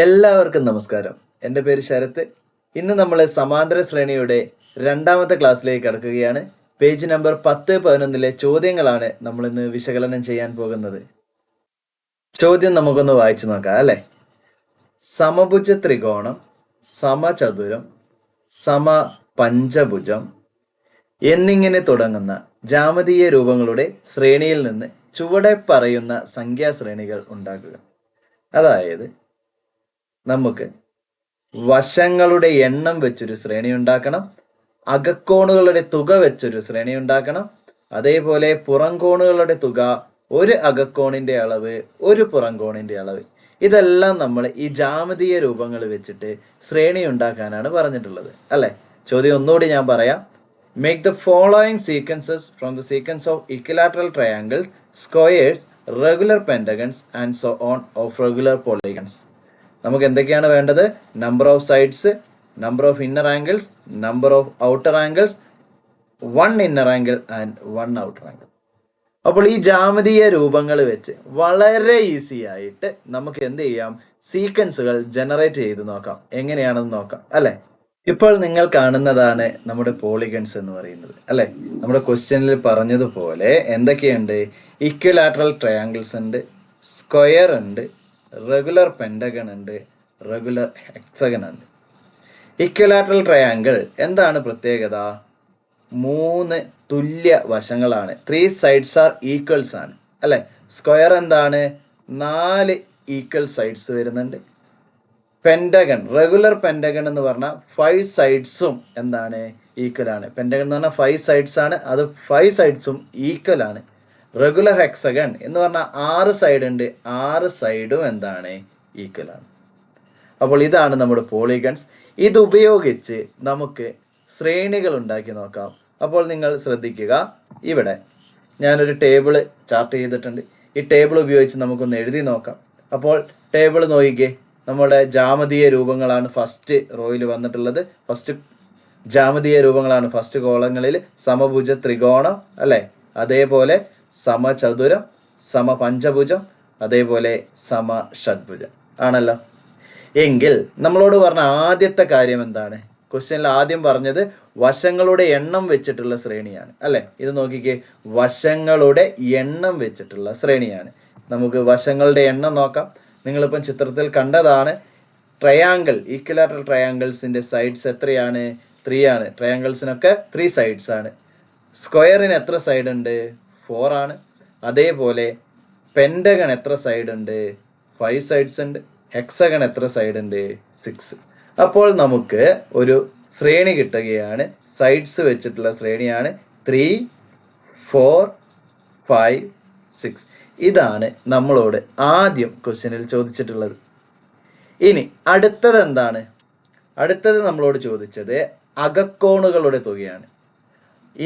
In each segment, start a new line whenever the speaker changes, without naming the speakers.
എല്ലാവർക്കും നമസ്കാരം. എൻ്റെ പേര് ശരത്ത്. ഇന്ന് നമ്മൾ സമാന്തര ശ്രേണിയുടെ രണ്ടാമത്തെ ക്ലാസ്സിലേക്ക് കടക്കുകയാണ്. പേജ് നമ്പർ 10-11 ചോദ്യങ്ങളാണ് നമ്മൾ ഇന്ന് വിശകലനം ചെയ്യാൻ പോകുന്നത്. ചോദ്യം നമുക്കൊന്ന് വായിച്ചു നോക്കാം അല്ലേ. സമഭുജ ത്രികോണം, സമചതുരം, സമപഞ്ചഭുജം എന്നിങ്ങനെ തുടങ്ങുന്ന ജാമതീയ രൂപങ്ങളുടെ ശ്രേണിയിൽ നിന്ന് ചുവടെ പറയുന്ന സംഖ്യാശ്രേണികൾ ഉണ്ടാക്കുക. അതായത് നമുക്ക് വശങ്ങളുടെ എണ്ണം വെച്ചൊരു ശ്രേണി ഉണ്ടാക്കണം, അകക്കോണുകളുടെ തുക വെച്ചൊരു ശ്രേണി ഉണ്ടാക്കണം, അതേപോലെ പുറംകോണുകളുടെ തുക, ഒരു അകക്കോണിന്റെ അളവ്, ഒരു പുറംകോണിന്റെ അളവ്. ഇതെല്ലാം നമ്മൾ ഈ ജാമതീയ രൂപങ്ങൾ വെച്ചിട്ട് ശ്രേണി ഉണ്ടാക്കാനാണ് പറഞ്ഞിട്ടുള്ളത് അല്ലെ. ചോദ്യം ഒന്നുകൂടി ഞാൻ പറയാം. Make the following sequences from the sequence of equilateral triangle, squares, regular pentagons and so on of regular polygons. നമുക്ക് എന്തൊക്കെയാണ് വേണ്ടത്? Number of sides, number of inner angles, number of outer angles, 1 inner angle and 1 outer angle. അപ്പോൾ ഈ ജാമതീയ രൂപങ്ങൾ വെച്ച് വളരെ easy ആയിട്ട് നമുക്ക് എന്ത് ചെയ്യാം? സീക്വൻസുകൾ ജനറേറ്റ് ചെയ്ത് നോക്കാം. എങ്ങനെയാണെന്ന് നോക്കാം അല്ലെ. ഇപ്പോൾ നിങ്ങൾ കാണുന്നതാണ് നമ്മുടെ പോളിഗൺസ് എന്ന് പറയുന്നത് അല്ലെ. നമ്മുടെ ക്വസ്റ്റ്യനിൽ പറഞ്ഞതുപോലെ എന്തൊക്കെയുണ്ട്? ഇക്വിലാറ്ററൽ ട്രയാങ്കിൾസ് ഉണ്ട്, സ്ക്വയർ ഉണ്ട്, റെഗുലർ പെൻറ്റഗൺ ഉണ്ട്, റെഗുലർ ഹെക്സഗൺ ഉണ്ട്. ഇക്വിലാറ്ററൽ ട്രയാങ്കിൾ എന്താണ് പ്രത്യേകത? 3 തുല്യ വശങ്ങളാണ്. 3 സൈഡ്സ് ആർ ഈക്വൽസ് ആണ് അല്ലെ. സ്ക്വയർ എന്താണ്? 4 ഈക്വൽ സൈഡ്സ് വരുന്നുണ്ട്. പെൻറ്റഗൺ, റെഗുലർ പെൻറ്റഗൺ എന്ന് പറഞ്ഞാൽ 5 സൈഡ്സും എന്താണ്? ഈക്വൽ ആണ്. പെൻറ്റഗൺ എന്ന് പറഞ്ഞാൽ 5 സൈഡ്സ് ആണ്, അത് 5 സൈഡ്സും ഈക്വൽ ആണ്. റെഗുലർ ഹെക്സഗൺ എന്ന് പറഞ്ഞാൽ 6 സൈഡ് ഉണ്ട്, 6 സൈഡും എന്താണ്? ഈക്വൽ ആണ്. അപ്പോൾ ഇതാണ് നമ്മുടെ പോളിഗൺസ്. ഇതുപയോഗിച്ച് നമുക്ക് ശ്രേണികൾ ഉണ്ടാക്കി നോക്കാം. അപ്പോൾ നിങ്ങൾ ശ്രദ്ധിക്കുക, ഇവിടെ ഞാനൊരു ടേബിള് ചാർട്ട് ചെയ്തിട്ടുണ്ട്. ഈ ടേബിൾ ഉപയോഗിച്ച് നമുക്കൊന്ന് എഴുതി നോക്കാം. അപ്പോൾ ടേബിൾ നോക്കിക്കേ, നമ്മുടെ ജാമതീയ രൂപങ്ങളാണ് ഫസ്റ്റ് റോയിൽ വന്നിട്ടുള്ളത്. ജാമതീയ രൂപങ്ങളാണ് ഫസ്റ്റ് കോളങ്ങളിൽ. സമഭുജ ത്രികോണം അല്ലെ, അതേപോലെ സമചതുരം, സമപഞ്ചഭുജം, അതേപോലെ സമഷഡ്ഭുജം ആണല്ലോ. എങ്കിൽ നമ്മളോട് പറഞ്ഞ ആദ്യത്തെ കാര്യം എന്താണ്? ക്വസ്റ്റ്യനിൽ ആദ്യം പറഞ്ഞത് വശങ്ങളുടെ എണ്ണം വെച്ചിട്ടുള്ള ശ്രേണിയാണ് അല്ലെ. ഇത് നോക്കിക്കേ, വശങ്ങളുടെ എണ്ണം വെച്ചിട്ടുള്ള ശ്രേണിയാണ്. നമുക്ക് വശങ്ങളുടെ എണ്ണം നോക്കാം. നിങ്ങളിപ്പം ചിത്രത്തിൽ കണ്ടതാണ്. ട്രയാങ്കിൾ, ഈക്വിലാറ്ററൽ ട്രയാങ്കിൾസിന്റെ സൈഡ്സ് എത്രയാണ്? 3 ആണ്. ട്രയാങ്കിൾസിനൊക്കെ 3 സൈഡ്സ് ആണ്. സ്ക്വയറിന് എത്ര സൈഡ് ഉണ്ട്? 4 ആണ്. അതേപോലെ പെൻറ്റഗൺ എത്ര സൈഡ് ഉണ്ട്? 5 സൈഡ്സ് ഉണ്ട്. ഹെക്സഗൺ എത്ര സൈഡ് ഉണ്ട്? 6. അപ്പോൾ നമുക്ക് ഒരു ശ്രേണി കിട്ടുകയാണ്. സൈഡ്സ് വെച്ചിട്ടുള്ള ശ്രേണിയാണ് 3, 4, 5, 6. ഇതാണ് നമ്മളോട് ആദ്യം ക്വസ്റ്റ്യനിൽ ചോദിച്ചിട്ടുള്ളത്. ഇനി അടുത്തത് എന്താണ്? അടുത്തത് നമ്മളോട് ചോദിച്ചത് അകക്കോണുകളുടെ തുകയാണ്.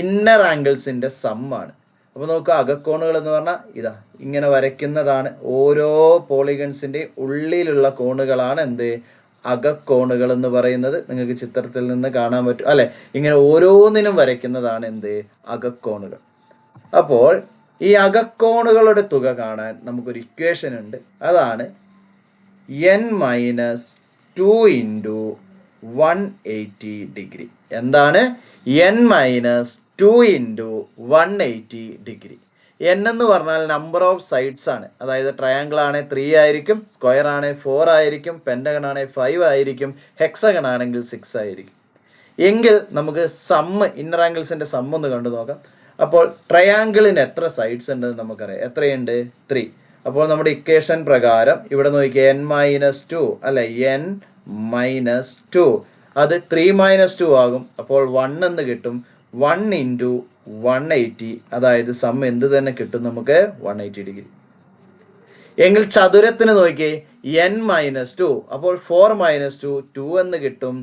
ഇന്നർ ആംഗിൾസിന്റെ സമ്മാണ്. അപ്പോൾ നോക്കുക, അകക്കോണുകൾ എന്ന് പറഞ്ഞാൽ ഇതാ ഇങ്ങനെ വരയ്ക്കുന്നതാണ്. ഓരോ പോളിഗൺസിന്റെ ഉള്ളിലുള്ള കോണുകളാണ് എന്ത്? അകക്കോണുകൾ എന്ന് പറയുന്നത്. നിങ്ങൾക്ക് ചിത്രത്തിൽ നിന്ന് കാണാൻ പറ്റും അല്ലെ. ഇങ്ങനെ ഓരോന്നിനും വരയ്ക്കുന്നതാണ് എന്ത്? അകക്കോണുകൾ. അപ്പോൾ ഈ അകക്കോണുകളുടെ തുക കാണാൻ നമുക്കൊരു ഇക്വേഷൻ ഉണ്ട്. അതാണ് n-2 ഇൻറ്റു 180 ഡിഗ്രി. എന്താണ്? n-2 into 180 degree. n എന്ന് പറഞ്ഞാൽ നമ്പർ ഓഫ് സൈഡ്സ് ആണ്. അതായത് ട്രയാങ്കിൾ ആണെങ്കിൽ 3 ആയിരിക്കും, സ്ക്വയർ ആണെങ്കിൽ 4 ആയിരിക്കും, പെൻറ്റഗൺ ആണെങ്കിൽ 5 ആയിരിക്കും, ഹെക്സഗൺ ആണെങ്കിൽ 6 ആയിരിക്കും. എങ്കിൽ നമുക്ക് ഇന്നർ ആംഗിൾസിന്റെ സം ഒന്ന് കണ്ടു നോക്കാം. അപ്പോൾ ട്രയാങ്കിളിന് എത്ര സൈഡ്സ് ഉണ്ടെന്ന് നമുക്കറിയാം. എത്രയുണ്ട്? 3. അപ്പോൾ നമ്മുടെ ഇക്വേഷൻ പ്രകാരം ഇവിടെ നോക്കിയാൽ n-2 അല്ലെ, n-2 അത് 3 - 2 ആകും. അപ്പോൾ 1 എന്ന് കിട്ടും. 1 ഇൻറ്റു 180, അതായത് സം എന്ത് തന്നെ കിട്ടും നമുക്ക്? 180 ഡിഗ്രി. എങ്കിൽ ചതുരത്തിന് നോക്കിയേ, n-2 അപ്പോൾ 4 - 2 2 എന്ന് കിട്ടും.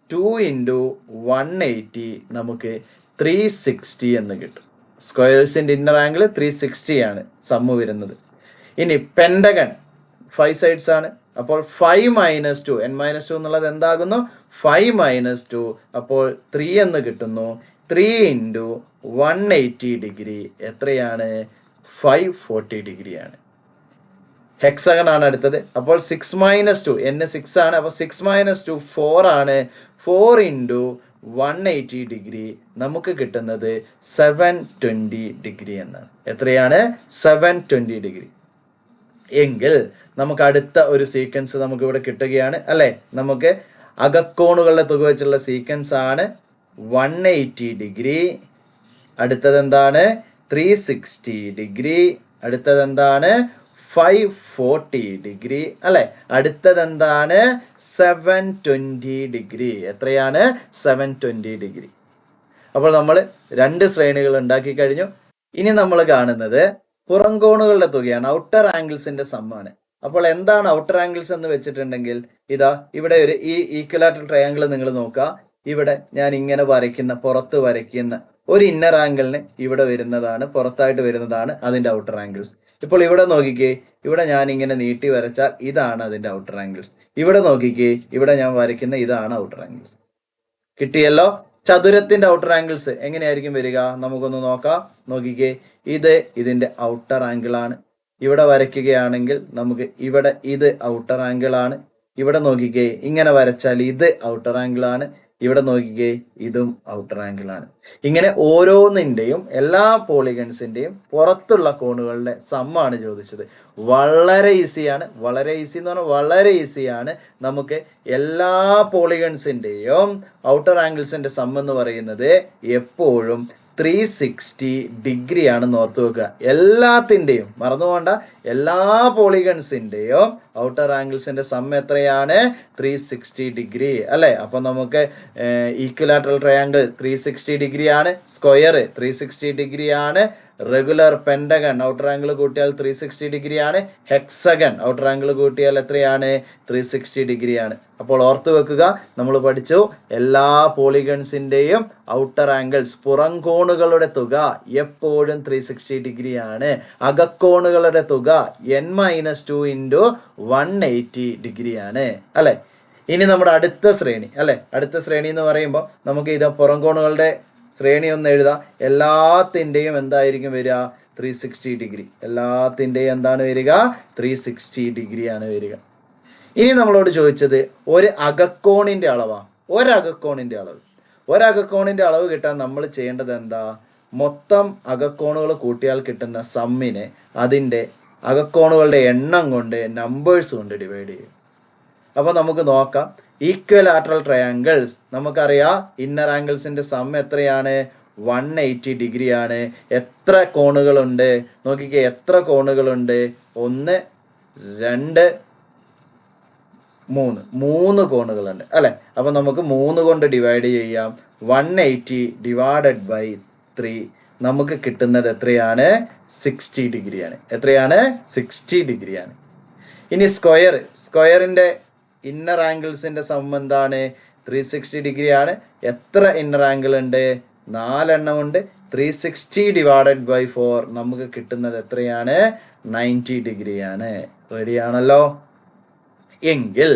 2 ഇൻറ്റു 180 നമുക്ക് 360 എന്ന് കിട്ടും. സ്ക്വയേഴ്സിന്റെ ഇന്നർ ആംഗിൾ 360 ആണ് സമ്മ് വരുന്നത്. ഇനി പെൻറ്റഗൺ 5 സൈഡ്സ് ആണ്. അപ്പോൾ 5 - 2 n-2 എന്നുള്ളത് എന്താകുന്നു? 5 - 2 അപ്പോൾ 3 എന്ന് കിട്ടുന്നു. 3 ഇൻറ്റു 180 ഡിഗ്രി എത്രയാണ്? 540 ഡിഗ്രിയാണ്. ഹെക്സഗൺ ആണ് അടുത്തത്. അപ്പോൾ 6 - 2 n 6 ആണ്. അപ്പോൾ 6 - 2 4 ആണ്. 4 ഇൻറ്റു 180 ഡിഗ്രി നമുക്ക് കിട്ടുന്നത് 720 ഡിഗ്രി എന്നാണ്. എത്രയാണ്? 720 ഡിഗ്രി. എങ്കിൽ നമുക്ക് അടുത്ത ഒരു സീക്വൻസ് നമുക്ക് ഇവിടെ കിട്ടുകയാണ് അല്ലെ. നമുക്ക് അകക്കോണുകളുടെ തുക വെച്ചുള്ള സീക്വൻസ് ആണ് 180 ഡിഗ്രി. അടുത്തത് എന്താണ്? 360 ഡിഗ്രി. അടുത്തത് എന്താണ്? 540 ഡിഗ്രി അല്ലെ. അടുത്തത് എന്താണ്? 720 ഡിഗ്രി. എത്രയാണ്? 720 ഡിഗ്രി. അപ്പോൾ നമ്മൾ 2 ശ്രേണികൾ ഉണ്ടാക്കി കഴിഞ്ഞു. ഇനി നമ്മൾ കാണുന്നത് പുറംകോണുകളുടെ തുകയാണ്, ഔട്ടർ ആംഗിൾസിന്റെ സമ്മാണ്. അപ്പോൾ എന്താണ് ഔട്ടർ ആംഗിൾസ് എന്ന് വെച്ചിട്ടുണ്ടെങ്കിൽ ഇതാ ഇവിടെ ഒരു ഈ ഈക്വലാറ്ററൽ ട്രയാങ്കിൾ നിങ്ങൾ നോക്കുക. ഇവിടെ ഞാൻ ഇങ്ങനെ വരയ്ക്കുന്ന, പുറത്ത് വരയ്ക്കുന്ന ഒരു ഇന്നർ ആംഗിളിന് ഇവിടെ വരുന്നതാണ്, പുറത്തായിട്ട് വരുന്നതാണ് അതിന്റെ ഔട്ടർ ആംഗിൾസ്. ഇപ്പോൾ ഇവിടെ നോക്കിക്കേ, ഇവിടെ ഞാൻ ഇങ്ങനെ നീട്ടി വരച്ചാൽ ഇതാണ് അതിന്റെ ഔട്ടർ ആംഗിൾസ്. ഇവിടെ നോക്കിക്കേ, ഇവിടെ ഞാൻ വരയ്ക്കുന്ന ഇതാണ് ഔട്ടർ ആംഗിൾസ്. കിട്ടിയല്ലോ. ചതുരത്തിന്റെ ഔട്ടർ ആംഗിൾസ് എങ്ങനെയായിരിക്കും വരിക? നമുക്കൊന്ന് നോക്കാം. നോക്കിക്കേ, ഇത് ഇതിന്റെ ഔട്ടർ ആംഗിൾ ആണ്. ഇവിടെ വരയ്ക്കുകയാണെങ്കിൽ നമുക്ക് ഇവിടെ ഇത് ഔട്ടർ ആംഗിൾ ആണ്. ഇവിടെ നോക്കിക്കേ, ഇങ്ങനെ വരച്ചാൽ ഇത് ഔട്ടർ ആംഗിൾ ആണ്. ഇവിടെ നോക്കിക്കേ, ഇതും ഔട്ടർ ആംഗിൾ ആണ്. ഇങ്ങനെ ഓരോന്നിന്റെയും എല്ലാ പോളിഗൺസിന്റെയും പുറത്തുള്ള കോണുകളുടെ സമ്മാണ് ചോദിച്ചത്. വളരെ ഈസിയാണ്. വളരെ ഈസി എന്ന് പറഞ്ഞാൽ വളരെ ഈസിയാണ്. നമുക്ക് എല്ലാ പോളിഗൺസിന്റെയും ഔട്ടർ ആംഗിൾസിന്റെ സം എന്ന് പറയുന്നത് എപ്പോഴും 360 ഡിഗ്രി ആണെന്ന് ഓർത്ത് വെക്കുക. എല്ലാത്തിൻ്റെയും മറന്നുപോണ്ട, എല്ലാ പോളിഗൺസിൻ്റെയും ഔട്ടർ ആംഗിൾസിന്റെ സം എത്രയാണ്? 360 ഡിഗ്രി അല്ലെ. അപ്പൊ നമുക്ക് ഈക്വലാറ്ററൽ ട്രയാങ്കിൾ 360 ഡിഗ്രി ആണ്, സ്ക്വയർ 360 ഡിഗ്രി ആണ്, റെഗുലർ പെൻഡഗൺ ഔട്ടർ ആംഗിൾ കൂട്ടിയാൽ 360 ഡിഗ്രി ആണ്, ഹെക്സഗൺ ഔട്ടർ ആംഗിൾ കൂട്ടിയാൽ എത്രയാണ്? 360 ഡിഗ്രി ആണ്. അപ്പോൾ ഓർത്തു വെക്കുക, നമ്മൾ പഠിച്ചു എല്ലാ പോളിഗൺസിന്റെയും ഔട്ടർ ആംഗിൾസ്, പുറം കോണുകളുടെ തുക എപ്പോഴും 360 ഡിഗ്രി ആണ്. അകക്കോണുകളുടെ തുക n-2 ഇൻറ്റു 180 ഡിഗ്രി ആണ് അല്ലെ. ഇനി നമ്മുടെ അടുത്ത ശ്രേണി അല്ലെ. അടുത്ത ശ്രേണി എന്ന് പറയുമ്പോൾ നമുക്ക് ഇത് പുറം കോണുകളുടെ ശ്രേണി ഒന്ന് എഴുതാം. എല്ലാത്തിൻ്റെയും എന്തായിരിക്കും വരിക? 360 ഡിഗ്രി. എല്ലാത്തിൻ്റെയും എന്താണ് വരിക? 360 ഡിഗ്രി ആണ് വരിക. ഇനി നമ്മളോട് ചോദിച്ചത് ഒരു അകക്കോണിന്റെ അളവാ. ഒരകക്കോണിന്റെ അളവ്. ഒരകക്കോണിന്റെ അളവ് കിട്ടാൻ നമ്മൾ ചെയ്യേണ്ടത് എന്താ? മൊത്തം അകക്കോണുകൾ കൂട്ടിയാൽ കിട്ടുന്ന സമ്മിനെ അതിൻ്റെ അകക്കോണുകളുടെ എണ്ണം കൊണ്ട്, നമ്പേഴ്സ് കൊണ്ട് ഡിവൈഡ് ചെയ്യും. അപ്പൊ നമുക്ക് നോക്കാം. ഈക്വലാറ്ററൽ ട്രയാങ്കിൾസ് നമുക്കറിയാം, ഇന്നർ ആംഗിൾസിന്റെ സം എത്രയാണ്? 180 ഡിഗ്രി ആണ്. എത്ര കോണുകളുണ്ട്? നോക്കിക്കേ, എത്ര കോണുകളുണ്ട്? 1, 2, 3 കോണുകളുണ്ട് അല്ലെ. അപ്പൊ നമുക്ക് 3 കൊണ്ട് ഡിവൈഡ് ചെയ്യാം. 180 ഡിവൈഡഡ് ബൈ 3 നമുക്ക് കിട്ടുന്നത് എത്രയാണ്? 60 ഡിഗ്രിയാണ്. എത്രയാണ്? 60 ഡിഗ്രിയാണ്. ഇനി സ്ക്വയറിന്റെ ഇന്നർ ആംഗിൾസിന്റെ സം എന്താണ്? 360 ഡിഗ്രിയാണ്. എത്ര ഇന്നർ ആംഗിൾ ഉണ്ട്? 4 എണ്ണം ഉണ്ട്. 360 ഡിവൈഡഡ് ബൈ 4 നമുക്ക് കിട്ടുന്നത് എത്രയാണ്? 90 ഡിഗ്രിയാണ്. റെഡിയാണല്ലോ. എങ്കിൽ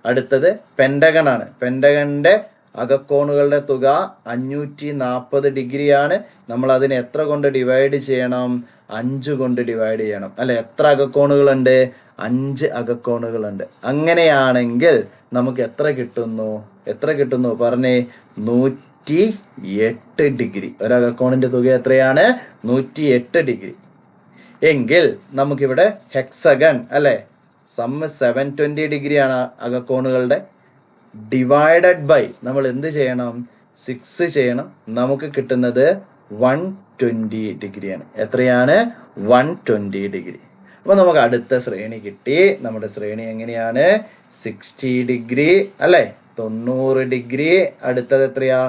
അടുത്തത് പെൻഡഗൺ ആണ്. പെൻഡഗണിന്റെ അകക്കോണുകളുടെ തുക 540 ഡിഗ്രിയാണ്. നമ്മൾ അതിനെ എത്ര കൊണ്ട് ഡിവൈഡ് ചെയ്യണം? 5 കൊണ്ട് ഡിവൈഡ് ചെയ്യണം അല്ലെ. എത്ര അകക്കോണുകളുണ്ട്? 5 അകക്കോണുകളുണ്ട്. അങ്ങനെയാണെങ്കിൽ നമുക്ക് എത്ര കിട്ടുന്നു? എത്ര കിട്ടുന്നു പറഞ്ഞേ? 108 ഡിഗ്രി. ഒരകക്കോണിന്റെ തുക എത്രയാണ്? 108 ഡിഗ്രി. എങ്കിൽ നമുക്കിവിടെ ഹെക്സഗൺ അല്ലെ, സം 720 ഡിഗ്രിയാണ് അകക്കോണുകളുടെ. ഡിവൈഡഡ് ബൈ നമ്മൾ എന്ത് ചെയ്യണം? 6 ചെയ്യണം. നമുക്ക് കിട്ടുന്നത് 120 ഡിഗ്രിയാണ്. എത്രയാണ്? 120 ഡിഗ്രി. അപ്പൊ നമുക്ക് അടുത്ത ശ്രേണി കിട്ടി. നമ്മുടെ ശ്രേണി എങ്ങനെയാണ്? 60 ഡിഗ്രി അല്ലെ, 90 ഡിഗ്രി. അടുത്തത് എത്രയാ?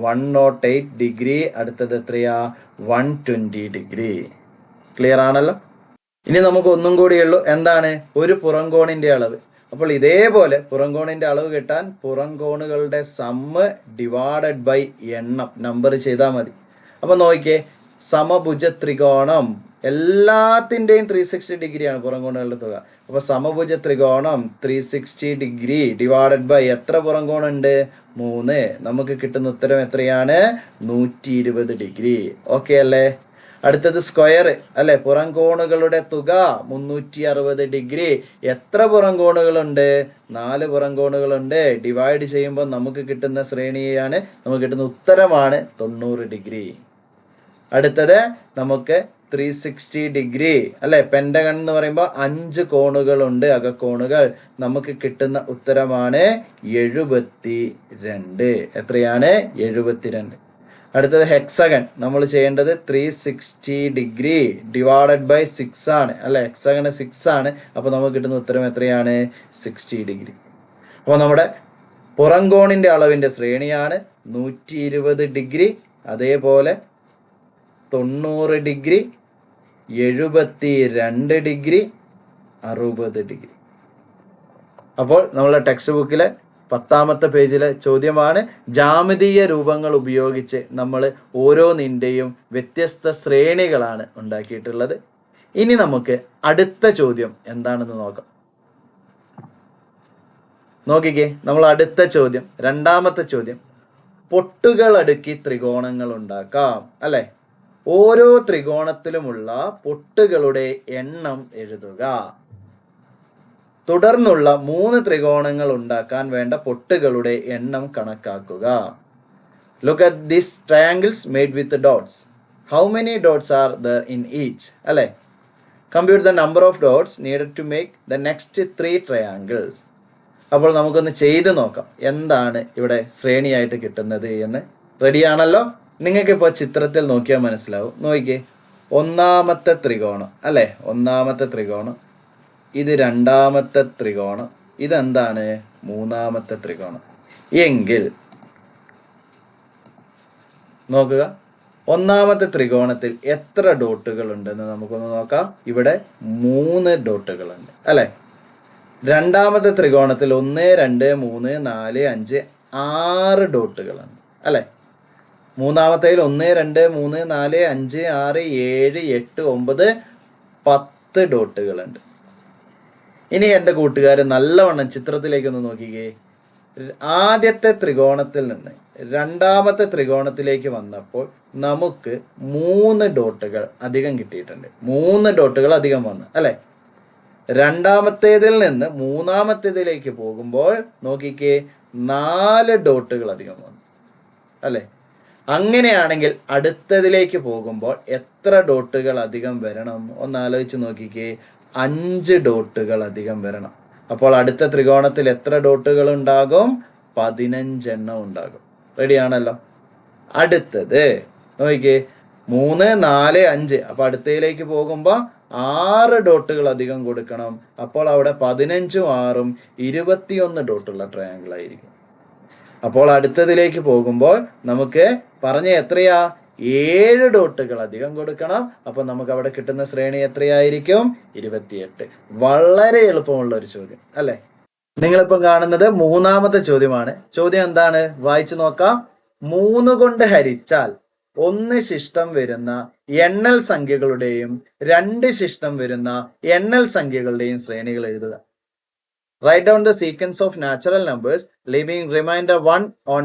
108 ഡിഗ്രി. അടുത്തത് എത്രയാ? 120 ഡിഗ്രി. ക്ലിയർ ആണല്ലോ. ഇനി നമുക്ക് ഒന്നും കൂടിയുള്ളൂ. എന്താണ്? ഒരു പുറംകോണിന്റെ അളവ്. അപ്പോൾ ഇതേപോലെ പുറംകോണിന്റെ അളവ് കിട്ടാൻ പുറംകോണുകളുടെ സമ്മ് ഡിവൈഡഡ് ബൈ എണ്ണം നമ്പർ ചെയ്താൽ മതി. അപ്പൊ നോക്കിയേ, സമഭുജ ത്രികോണം എല്ലാത്തിൻ്റെയും 360 ഡിഗ്രിയാണ് പുറംകോണുകളുടെ തുക. അപ്പൊ സമഭുജ ത്രികോണം 360 ഡിഗ്രി ഡിവൈഡഡ് ബൈ എത്ര പുറംകോണുണ്ട്? 3. നമുക്ക് കിട്ടുന്ന ഉത്തരം എത്രയാണ്? 120 ഡിഗ്രി. ഓക്കെ അല്ലേ? അടുത്തത് സ്ക്വയർ അല്ലെ, പുറം കോണുകളുടെ തുക 360 ഡിഗ്രി. എത്ര പുറം കോണുകളുണ്ട്? 4 പുറം കോണുകളുണ്ട്. ഡിവൈഡ് ചെയ്യുമ്പോൾ നമുക്ക് കിട്ടുന്ന ശ്രേണിയാണ്, നമുക്ക് കിട്ടുന്ന ഉത്തരമാണ് 90 ഡിഗ്രി. അടുത്തത് നമുക്ക് 360 ഡിഗ്രി അല്ലെ, പെന്റഗൺ എന്ന് പറയുമ്പോൾ 5 കോണുകളുണ്ട്, അകക്കോണുകൾ. നമുക്ക് കിട്ടുന്ന ഉത്തരമാണ് 72. എത്രയാണ്? 72. അടുത്തത് ഹെക്സഗൺ. നമ്മൾ ചെയ്യേണ്ടത് 360 ഡിഗ്രി ഡിവൈഡഡ് ബൈ 6 ആണ് അല്ലെ, ഹെക്സഗൺ 6 ആണ്. അപ്പോൾ നമുക്ക് കിട്ടുന്ന ഉത്തരം എത്രയാണ്? 60 ഡിഗ്രി. അപ്പോൾ നമ്മുടെ പുറംകോണിന്റെ അളവിന്റെ ശ്രേണിയാണ് 120 ഡിഗ്രി, അതേപോലെ 90 ഡിഗ്രി, 72 ഡിഗ്രി, 60 ഡിഗ്രി. അപ്പോൾ നമ്മളെ ടെക്സ്റ്റ് ബുക്കിലെ 10ാമത്തെ പേജിലെ ചോദ്യമാണ്. ജാമിതീയ രൂപങ്ങൾ ഉപയോഗിച്ച് നമ്മൾ ഓരോന്നിൻ്റെയും വ്യത്യസ്ത ശ്രേണികളാണ് ഉണ്ടാക്കിയിട്ടുള്ളത്. ഇനി നമുക്ക് അടുത്ത ചോദ്യം എന്താണെന്ന് നോക്കാം. നോക്കിക്കേ, നമ്മൾ അടുത്ത ചോദ്യം, 2ാമത്തെ ചോദ്യം, പൊട്ടുകൾ അടുക്കി ത്രികോണങ്ങൾ ഉണ്ടാക്കാം അല്ലെ. ഓരോ ത്രികോണത്തിലുമുള്ള പൊട്ടുകളുടെ എണ്ണം എഴുതുക. തുടർന്നുള്ള 3 ത്രികോണങ്ങൾ ഉണ്ടാക്കാൻ വേണ്ട പൊട്ടുകളുടെ എണ്ണം കണക്കാക്കുക. Look at this triangles made with dots. How many dots are there in each അല്ലെ. Compute the number of dots needed to make the next 3 triangles. അപ്പോൾ നമുക്കൊന്ന് ചെയ്ത് നോക്കാം എന്താണ് ഇവിടെ ശ്രേണിയായിട്ട് കിട്ടുന്നത് എന്ന്. റെഡിയാണല്ലോ? നിങ്ങൾക്കിപ്പോൾ ചിത്രത്തിൽ നോക്കിയാൽ മനസ്സിലാവും. നോക്കിക്കേ, 1ാമത്തെ ത്രികോണം അല്ലെ, 1ാമത്തെ ത്രികോണം, ഇത് 2ാമത്തെ ത്രികോണം, ഇതെന്താണ്? 3ാമത്തെ ത്രികോണം. എങ്കിൽ നോക്കുക, 1ാമത്തെ ത്രികോണത്തിൽ എത്ര ഡോട്ടുകൾ ഉണ്ടെന്ന് നമുക്കൊന്ന് നോക്കാം. ഇവിടെ 3 ഡോട്ടുകളുണ്ട് അല്ലെ. 2ാമത്തെ ത്രികോണത്തിൽ 1, 2, 3, 4, 5, 6 ഡോട്ടുകളുണ്ട് അല്ലെ. 3ാമത്തേൽ 1, 2, 3, 4, 5, 6, 7, 8, 9, 10 ഡോട്ടുകളുണ്ട്. ഇനി എൻ്റെ കൂട്ടുകാർ നല്ലവണ്ണം ചിത്രത്തിലേക്കൊന്ന് നോക്കിക്കേ. ആദ്യത്തെ ത്രികോണത്തിൽ നിന്ന് 2ാമത്തെ ത്രികോണത്തിലേക്ക് വന്നപ്പോൾ നമുക്ക് 3 ഡോട്ടുകൾ അധികം കിട്ടിയിട്ടുണ്ട്. 3 ഡോട്ടുകൾ അധികം വന്നു അല്ലെ. 2ാമത്തേതിൽ നിന്ന് 3ാമത്തേതിലേക്ക് പോകുമ്പോൾ നോക്കിക്കേ, 4 ഡോട്ടുകൾ അധികം വന്നു അല്ലെ. അങ്ങനെയാണെങ്കിൽ അടുത്തതിലേക്ക് പോകുമ്പോൾ എത്ര ഡോട്ടുകൾ അധികം വരണം? ഒന്ന് ആലോചിച്ച് നോക്കിക്കേ. 5 ഡോട്ടുകൾ അധികം വരണം. അപ്പോൾ അടുത്ത ത്രികോണത്തിൽ എത്ര ഡോട്ടുകൾ ഉണ്ടാകും? 15 എണ്ണം ഉണ്ടാകും. റെഡിയാണല്ലോ? അടുത്തത് നോക്കിക്കേ, 3, 4, 5. അപ്പൊ അടുത്തതിലേക്ക് പോകുമ്പോൾ 6 ഡോട്ടുകൾ അധികം കൊടുക്കണം. അപ്പോൾ അവിടെ 15ഉം 6ഉം 21 ഡോട്ടുള്ള ട്രയാങ്കിൾ ആയിരിക്കും. അപ്പോൾ അടുത്തതിലേക്ക് പോകുമ്പോൾ നമുക്ക് പറഞ്ഞ എത്രയാ? 7 ഡോട്ടുകൾ അധികം കൊടുക്കണം. അപ്പൊ നമുക്ക് അവിടെ കിട്ടുന്ന ശ്രേണി എത്രയായിരിക്കും? 28. വളരെ എളുപ്പമുള്ള ഒരു ചോദ്യം അല്ലെ. നിങ്ങളിപ്പം കാണുന്നത് 3ാമത്തെ ചോദ്യമാണ്. ചോദ്യം എന്താണ്? വായിച്ചു നോക്കാം. 3 കൊണ്ട് ഹരിച്ചാൽ 1 ശിഷ്ടം വരുന്ന എണ്ണൽ സംഖ്യകളുടെയും 2 ശിഷ്ടം വരുന്ന എണ്ണൽ സംഖ്യകളുടെയും ശ്രേണികൾ എഴുതുക. Write down the sequence of natural numbers leaving remainder 1 on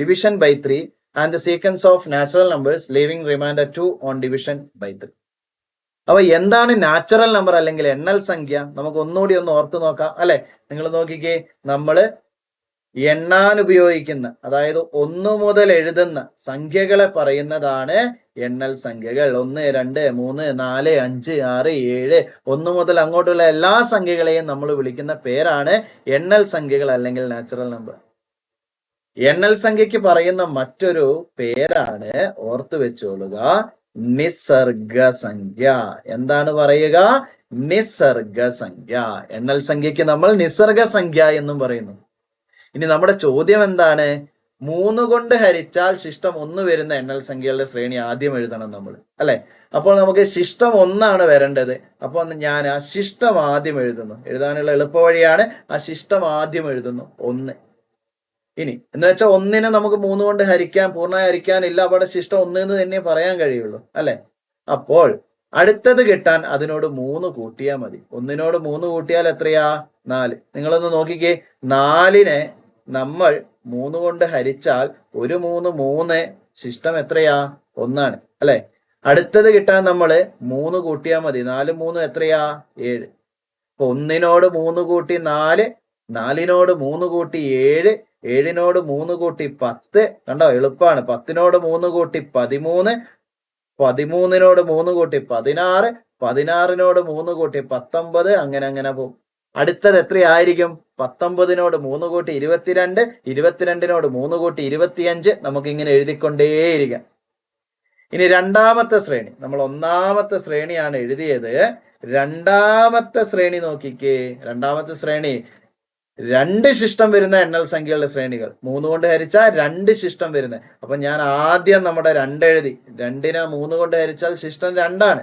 division by 3 and the sequence of natural numbers leaving remainder 2 on division by 3. അപ്പൊ എന്താണ് നാച്ചുറൽ നമ്പർ അല്ലെങ്കിൽ എണ്ണൽ സംഖ്യ? നമുക്ക് ഒന്നുകൂടി ഒന്ന് ഓർത്തു നോക്കാം അല്ലെ. നിങ്ങൾ നോക്കിക്കേ, നമ്മള് എണ്ണാൻ ഉപയോഗിക്കുന്ന, അതായത് 1 മുതൽ എഴുതുന്ന സംഖ്യകളെ പറയുന്നതാണ് എണ്ണൽ സംഖ്യകൾ. 1, 2, 3, 4, 5, 6, 7, 1 മുതൽ അങ്ങോട്ടുള്ള എല്ലാ സംഖ്യകളെയും നമ്മൾ വിളിക്കുന്ന പേരാണ് എണ്ണൽ സംഖ്യകൾ അല്ലെങ്കിൽ നാച്ചുറൽ നമ്പർ. എണ്ണൽ സംഖ്യക്ക് പറയുന്ന മറ്റൊരു പേരാണ്, ഓർത്തു വെച്ചോളുക, നിസർഗ സംഖ്യ. എന്താണ് പറയുക? നിസർഗ സംഖ്യ. എണ്ണൽ സംഖ്യക്ക് നമ്മൾ നിസർഗ സംഖ്യ എന്നും പറയുന്നു. ഇനി നമ്മുടെ ചോദ്യം എന്താണ്? 3 കൊണ്ട് ഹരിച്ചാൽ ശിഷ്ടം 1 വരുന്ന എണ്ണൽ സംഖ്യകളുടെ ശ്രേണി ആദ്യം എഴുതണം നമ്മൾ അല്ലെ. അപ്പോൾ നമുക്ക് ശിഷ്ടം 1 വരേണ്ടത്. അപ്പോൾ ഞാൻ ആ ശിഷ്ടം ആദ്യം എഴുതുന്നു. എഴുതാനുള്ള എളുപ്പ വഴിയാണ് ആ ശിഷ്ടം ആദ്യം എഴുതുന്നു 1. ഇനി എന്ന് വെച്ചാൽ 1നെ നമുക്ക് 3 കൊണ്ട് ഹരിക്കാൻ, പൂർണ്ണമായി ഹരിക്കാനില്ല. അവിടെ ശിഷ്ടം 1 എന്ന് തന്നെ പറയാൻ കഴിയുള്ളൂ അല്ലെ. അപ്പോൾ അടുത്തത് കിട്ടാൻ അതിനോട് 3 കൂട്ടിയാൽ മതി. 1നോട് 3 കൂട്ടിയാൽ എത്രയാ? 4. നിങ്ങളൊന്ന് നോക്കിക്കേ, 4നെ നമ്മൾ 3 കൊണ്ട് ഹരിച്ചാൽ 1 3 3, ശിഷ്ടം എത്രയാ? 1 അല്ലെ. അടുത്തത് കിട്ടാൻ നമ്മൾ 3 കൂട്ടിയാൽ മതി. 4 3 എത്രയാ? 7. അപ്പൊ 1നോട് 3 കൂട്ടി 4, 4നോട് 3 കൂട്ടി 7, 7നോട് 3 കൂട്ടി 10. കണ്ടോ, എളുപ്പമാണ്. 10നോട് 3 കൂട്ടി 13, 13നോട് 3 കൂട്ടി 16, 16നോട് 3 കൂട്ടി 19, അങ്ങനെ അങ്ങനെ പോകും. അടുത്തത് എത്രയായിരിക്കും? 19നോട് 3 കൂട്ടി 22, 22നോട് 3 കൂട്ടി 25. നമുക്ക് ഇങ്ങനെ എഴുതിക്കൊണ്ടേയിരിക്കാം. ഇനി രണ്ടാമത്തെ ശ്രേണി, നമ്മൾ ഒന്നാമത്തെ ശ്രേണിയാണ് എഴുതിയത്. രണ്ടാമത്തെ ശ്രേണി നോക്കിക്കേ. രണ്ടാമത്തെ ശ്രേണി 2 ശിഷ്ടം വരുന്ന എണ്ണൽ സംഖ്യകളുടെ ശ്രേണികൾ. 3 കൊണ്ട് ഹരിച്ചാൽ 2 ശിഷ്ടം വരുന്നത്. അപ്പൊ ഞാൻ ആദ്യം നമ്മുടെ 2 എഴുതി. 2നെ 3 കൊണ്ട് ഹരിച്ചാൽ ശിഷ്ടം 2 ആണ്.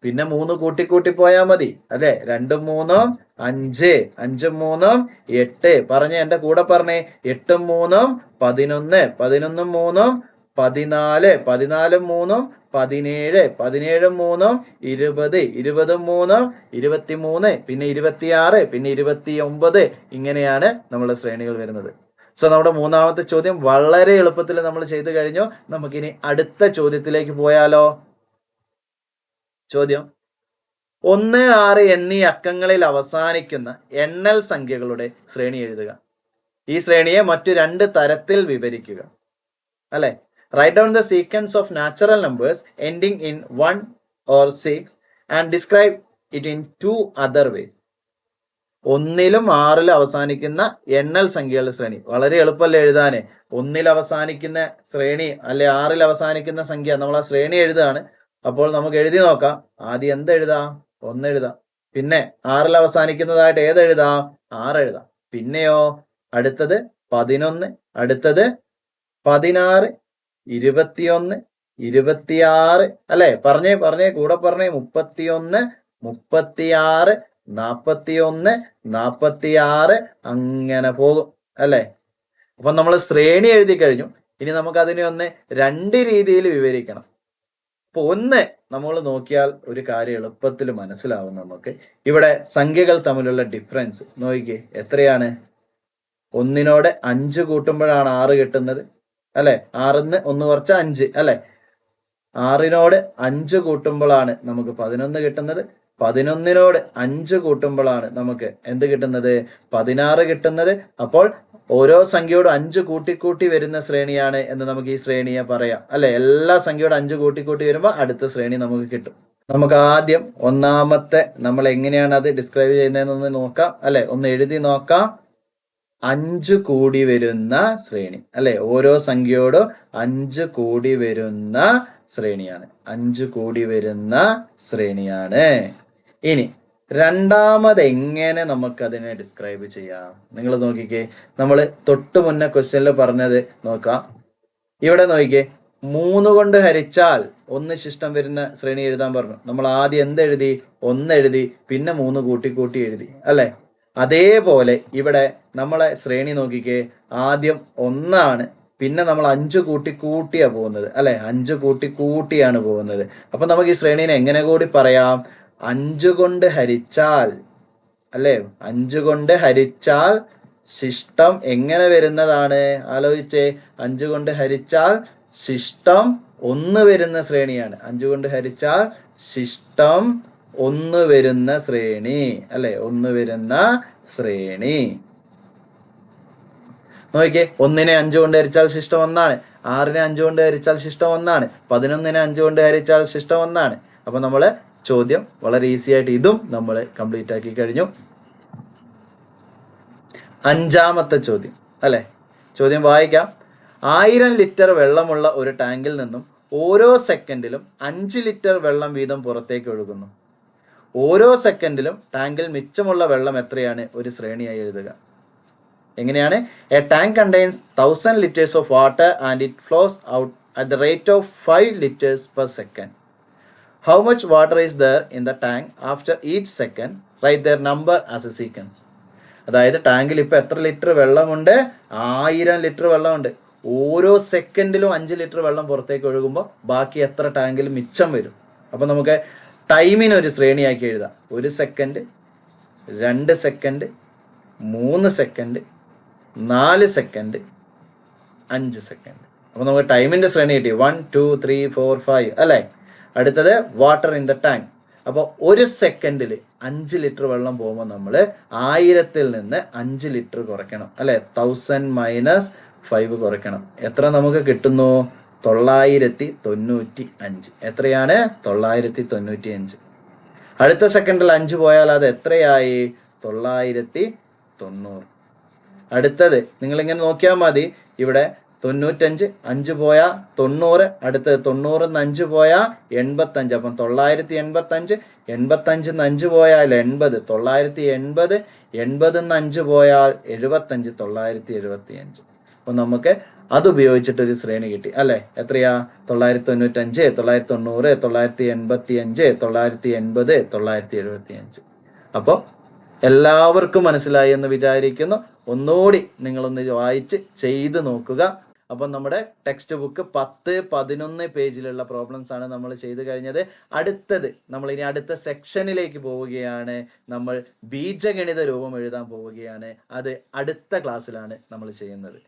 പിന്നെ 3 കൂട്ടി കൂട്ടി പോയാൽ മതി അല്ലെ. 2ഉം 3ഉം 5, 5ഉം 3ഉം 8. പറഞ്ഞേ, എന്റെ കൂടെ പറഞ്ഞേ. 8ഉം 3ഉം 11, 11ഉം 3ഉം 14, 14ഉം 3ഉം 17, 17ഉം 3ഉം 20, 20ഉം 3ഉം 23, പിന്നെ 26, പിന്നെ 29. ഇങ്ങനെയാണ് നമ്മളെ ശ്രേണികൾ വരുന്നത്. സോ നമ്മുടെ മൂന്നാമത്തെ ചോദ്യം വളരെ എളുപ്പത്തിൽ നമ്മൾ ചെയ്തു കഴിഞ്ഞു. നമുക്കിനി അടുത്ത ചോദ്യത്തിലേക്ക് പോയാലോ? ചോദ്യം: 1, 6 എന്നീ അക്കങ്ങളിൽ അവസാനിക്കുന്ന എണ്ണൽ സംഖ്യകളുടെ ശ്രേണി എഴുതുക. ഈ ശ്രേണിയെ മറ്റു 2 തരത്തിൽ വിവരിക്കുക. അല്ലെ. Write down the sequence of natural numbers ending in 1 or 6 and describe it in 2 other ways. 1ലും 6ലും അവസാനിക്കുന്ന എണ്ണൽ സംഖ്യകളുടെ ശ്രേണി. വളരെ എളുപ്പമല്ലേ എഴുതാന്. 1ൽ അവസാനിക്കുന്ന ശ്രേണി അല്ലെ 6ൽ അവസാനിക്കുന്ന സംഖ്യ, നമ്മൾ ആ ശ്രേണി എഴുതുകയാണ്. അപ്പോൾ നമുക്ക് എഴുതി നോക്കാം. ആദ്യം എന്തെഴുതാം? 1 എഴുതാം. പിന്നെ 6ൽ അവസാനിക്കുന്നതായിട്ട് ഏതെഴുതാം? 6 എഴുതാം. പിന്നെയോ അടുത്തത് 11, അടുത്തത് 16, 21, 26 അല്ലെ. പറഞ്ഞേ കൂടെ പറഞ്ഞേ. 31, 36, 41, 46, അങ്ങനെ പോകും അല്ലെ. അപ്പൊ നമ്മൾ ശ്രേണി എഴുതി കഴിഞ്ഞു. ഇനി നമുക്ക് അതിനെ ഒന്ന് 2 രീതിയിൽ വിവരിക്കണം. അപ്പൊ ഒന്ന് നമ്മൾ നോക്കിയാൽ ഒരു കാര്യം എളുപ്പത്തിൽ മനസ്സിലാവും നമുക്ക്. ഇവിടെ സംഖ്യകൾ തമ്മിലുള്ള ഡിഫറൻസ് നോക്കിക്കേ. എത്രയാണ്? 1നോട് 5 കൂട്ടുമ്പോഴാണ് 6 കിട്ടുന്നത് അല്ലെ. 6ന്ന് 1 കുറച്ച 5 അല്ലെ. 6നോട് 5 കൂട്ടുമ്പോഴാണ് നമുക്ക് 11 കിട്ടുന്നത്. 11നോട് 5 കൂട്ടുമ്പോഴാണ് നമുക്ക് എന്ത് കിട്ടുന്നത്? 16 കിട്ടുന്നത്. അപ്പോൾ ഓരോ സംഖ്യയോട് 5 കൂട്ടിക്കൂട്ടി വരുന്ന ശ്രേണിയാണ് എന്ന് നമുക്ക് ഈ ശ്രേണിയെ പറയാം അല്ലെ. എല്ലാ സംഖ്യയോട് 5 കൂട്ടിക്കൂട്ടി വരുമ്പോൾ അടുത്ത ശ്രേണി നമുക്ക് കിട്ടും. നമുക്ക് ആദ്യം ഒന്നാമത്തെ നമ്മൾ എങ്ങനെയാണ് അത് ഡിസ്ക്രൈബ് ചെയ്യുന്നതെന്നൊന്ന് നോക്കാം അല്ലെ. ഒന്ന് എഴുതി നോക്കാം. 5 കൂടി വരുന്ന ശ്രേണി അല്ലെ. ഓരോ സംഖ്യയോടും 5 കൂടി വരുന്ന ശ്രേണിയാണ്. 5 കൂടി വരുന്ന ശ്രേണിയാണ്. ഇനി രണ്ടാമത് എങ്ങനെ നമുക്കതിനെ ഡിസ്ക്രൈബ് ചെയ്യാം? നിങ്ങൾ നോക്കിക്കേ. നമ്മൾ തൊട്ട് മുന്നേ ക്വസ്റ്റ്യനിൽ പറഞ്ഞത് നോക്കാം. ഇവിടെ നോക്കിക്കേ. 3 കൊണ്ട് ഹരിച്ചാൽ 1 ശിഷ്ടം വരുന്ന ശ്രേണി എഴുതാൻ പറഞ്ഞു. നമ്മൾ ആദ്യം എന്തെഴുതി? 1 എഴുതി. പിന്നെ 3 കൂട്ടി എഴുതി അല്ലെ. അതേപോലെ ഇവിടെ നമ്മളെ ശ്രേണി നോക്കിക്കേ. ആദ്യം 1 ആണ്. പിന്നെ നമ്മൾ 5 കൂട്ടിയാ പോകുന്നത് അല്ലെ. 5 കൂട്ടിയാണ് പോകുന്നത്. അപ്പൊ നമുക്ക് ഈ ശ്രേണീനെ എങ്ങനെ കൂടി പറയാം? 5 കൊണ്ട് ഹരിച്ചാൽ അല്ലെ. 5 കൊണ്ട് ഹരിച്ചാൽ ശിഷ്ടം എങ്ങനെ വരുന്നതാണ്? ആലോചിച്ചേ. 5 കൊണ്ട് ഹരിച്ചാൽ ശിഷ്ടം 1 വരുന്ന ശ്രേണിയാണ്. 5 കൊണ്ട് ഹരിച്ചാൽ ശിഷ്ടം 1 വരുന്ന ശ്രേണി അല്ലെ. 1 വരുന്ന ശ്രേണി നോക്കിക്കേ. 1നെ 5 കൊണ്ട് ഹരിച്ചാൽ ശിഷ്ടം 1 ആണ്. 6നെ 5 കൊണ്ട് ഹരിച്ചാൽ ശിഷ്ടം 1 ആണ്. 11നെ 5 കൊണ്ട് ഹരിച്ചാൽ ശിഷ്ടം 1 ആണ്. അപ്പൊ നമ്മള് ചോദ്യം വളരെ ഈസി ആയിട്ട് ഇതും നമ്മൾ കംപ്ലീറ്റ് ആക്കി കഴിഞ്ഞു. അഞ്ചാമത്തെ ചോദ്യം അല്ലെ. ചോദ്യം വായിക്കാം. 1000 ലിറ്റർ വെള്ളമുള്ള ഒരു ടാങ്കിൽ നിന്നും ഓരോ സെക്കൻഡിലും 5 ലിറ്റർ വെള്ളം വീതം പുറത്തേക്ക് ഒഴുകുന്നു. ഓരോ സെക്കൻഡിലും ടാങ്കിൽ മിച്ചമുള്ള വെള്ളം എത്രയാണ്? ഒരു ശ്രേണിയായി എഴുതുക. എങ്ങനെയാണ്? A tank contains 1000 liters of water and it flows out at the rate of 5 liters per second. How much water is there in the tank after each second? Write their number as a sequence. അതായത് ടാങ്കിൽ ഇപ്പൊ എത്ര litre വെള്ളമുണ്ട്? 1000 litre വെള്ളമുണ്ട്. ഓരോ സെക്കൻഡിലും 5 litre വെള്ളം പുറത്തേക്ക് ഒഴുകുമ്പോൾ ബാക്കി എത്ര ടാങ്കിൽ മിച്ചം വരും? അപ്പൊ നമുക്ക് ടൈമിന് ഒരു ശ്രേണിയാക്കി എഴുതാം. 1 second, 2 second, 3 second, 4 second, 5 second. അപ്പൊ നമുക്ക് ടൈമിന്റെ ശ്രേണി കിട്ടി. 1 2 3 4 5 അല്ലെ. അടുത്തത് വാട്ടർ ഇൻ ദ ടാങ്ക്. അപ്പോൾ 1 സെക്കൻഡിൽ 5 ലിറ്റർ വെള്ളം പോകുമ്പോൾ നമ്മൾ 1000 നിന്ന് 5 ലിറ്റർ കുറയ്ക്കണം അല്ലെ. 1000 മൈനസ് 5 കുറയ്ക്കണം. എത്ര നമുക്ക് കിട്ടുന്നു? 995. എത്രയാണ്? 995. അടുത്ത സെക്കൻഡിൽ 5 പോയാൽ അത് എത്രയായി? 990. അടുത്തത് നിങ്ങളിങ്ങനെ നോക്കിയാൽ മതി. ഇവിടെ 95, 5 പോയാൽ 90, അടുത്തത് 90 5 പോയാൽ 85. അപ്പം 985, 85 5 പോയാൽ 80, 980, 80 5 പോയാൽ 75, 975. അപ്പം നമുക്ക് അത് ഉപയോഗിച്ചിട്ടൊരു ശ്രേണി കിട്ടി അല്ലേ. എത്രയാ? 995, 990, 985, 980, 975. അപ്പോൾ എല്ലാവർക്കും മനസ്സിലായി എന്ന് വിചാരിക്കുന്നു. ഒന്നുകൂടി നിങ്ങളൊന്ന് വായിച്ച് ചെയ്ത് നോക്കുക. അപ്പം നമ്മുടെ ടെക്സ്റ്റ് ബുക്ക് 10, 11 പേജിലുള്ള പ്രോബ്ലംസ് ആണ് നമ്മൾ ചെയ്ത് കഴിഞ്ഞത്. അടുത്തത് നമ്മൾ ഇനി അടുത്ത സെക്ഷനിലേക്ക് പോവുകയാണ്. നമ്മൾ ബീജഗണിത രൂപം എഴുതാൻ പോവുകയാണ്. അത് അടുത്ത ക്ലാസ്സിലാണ് നമ്മൾ ചെയ്യുന്നത്.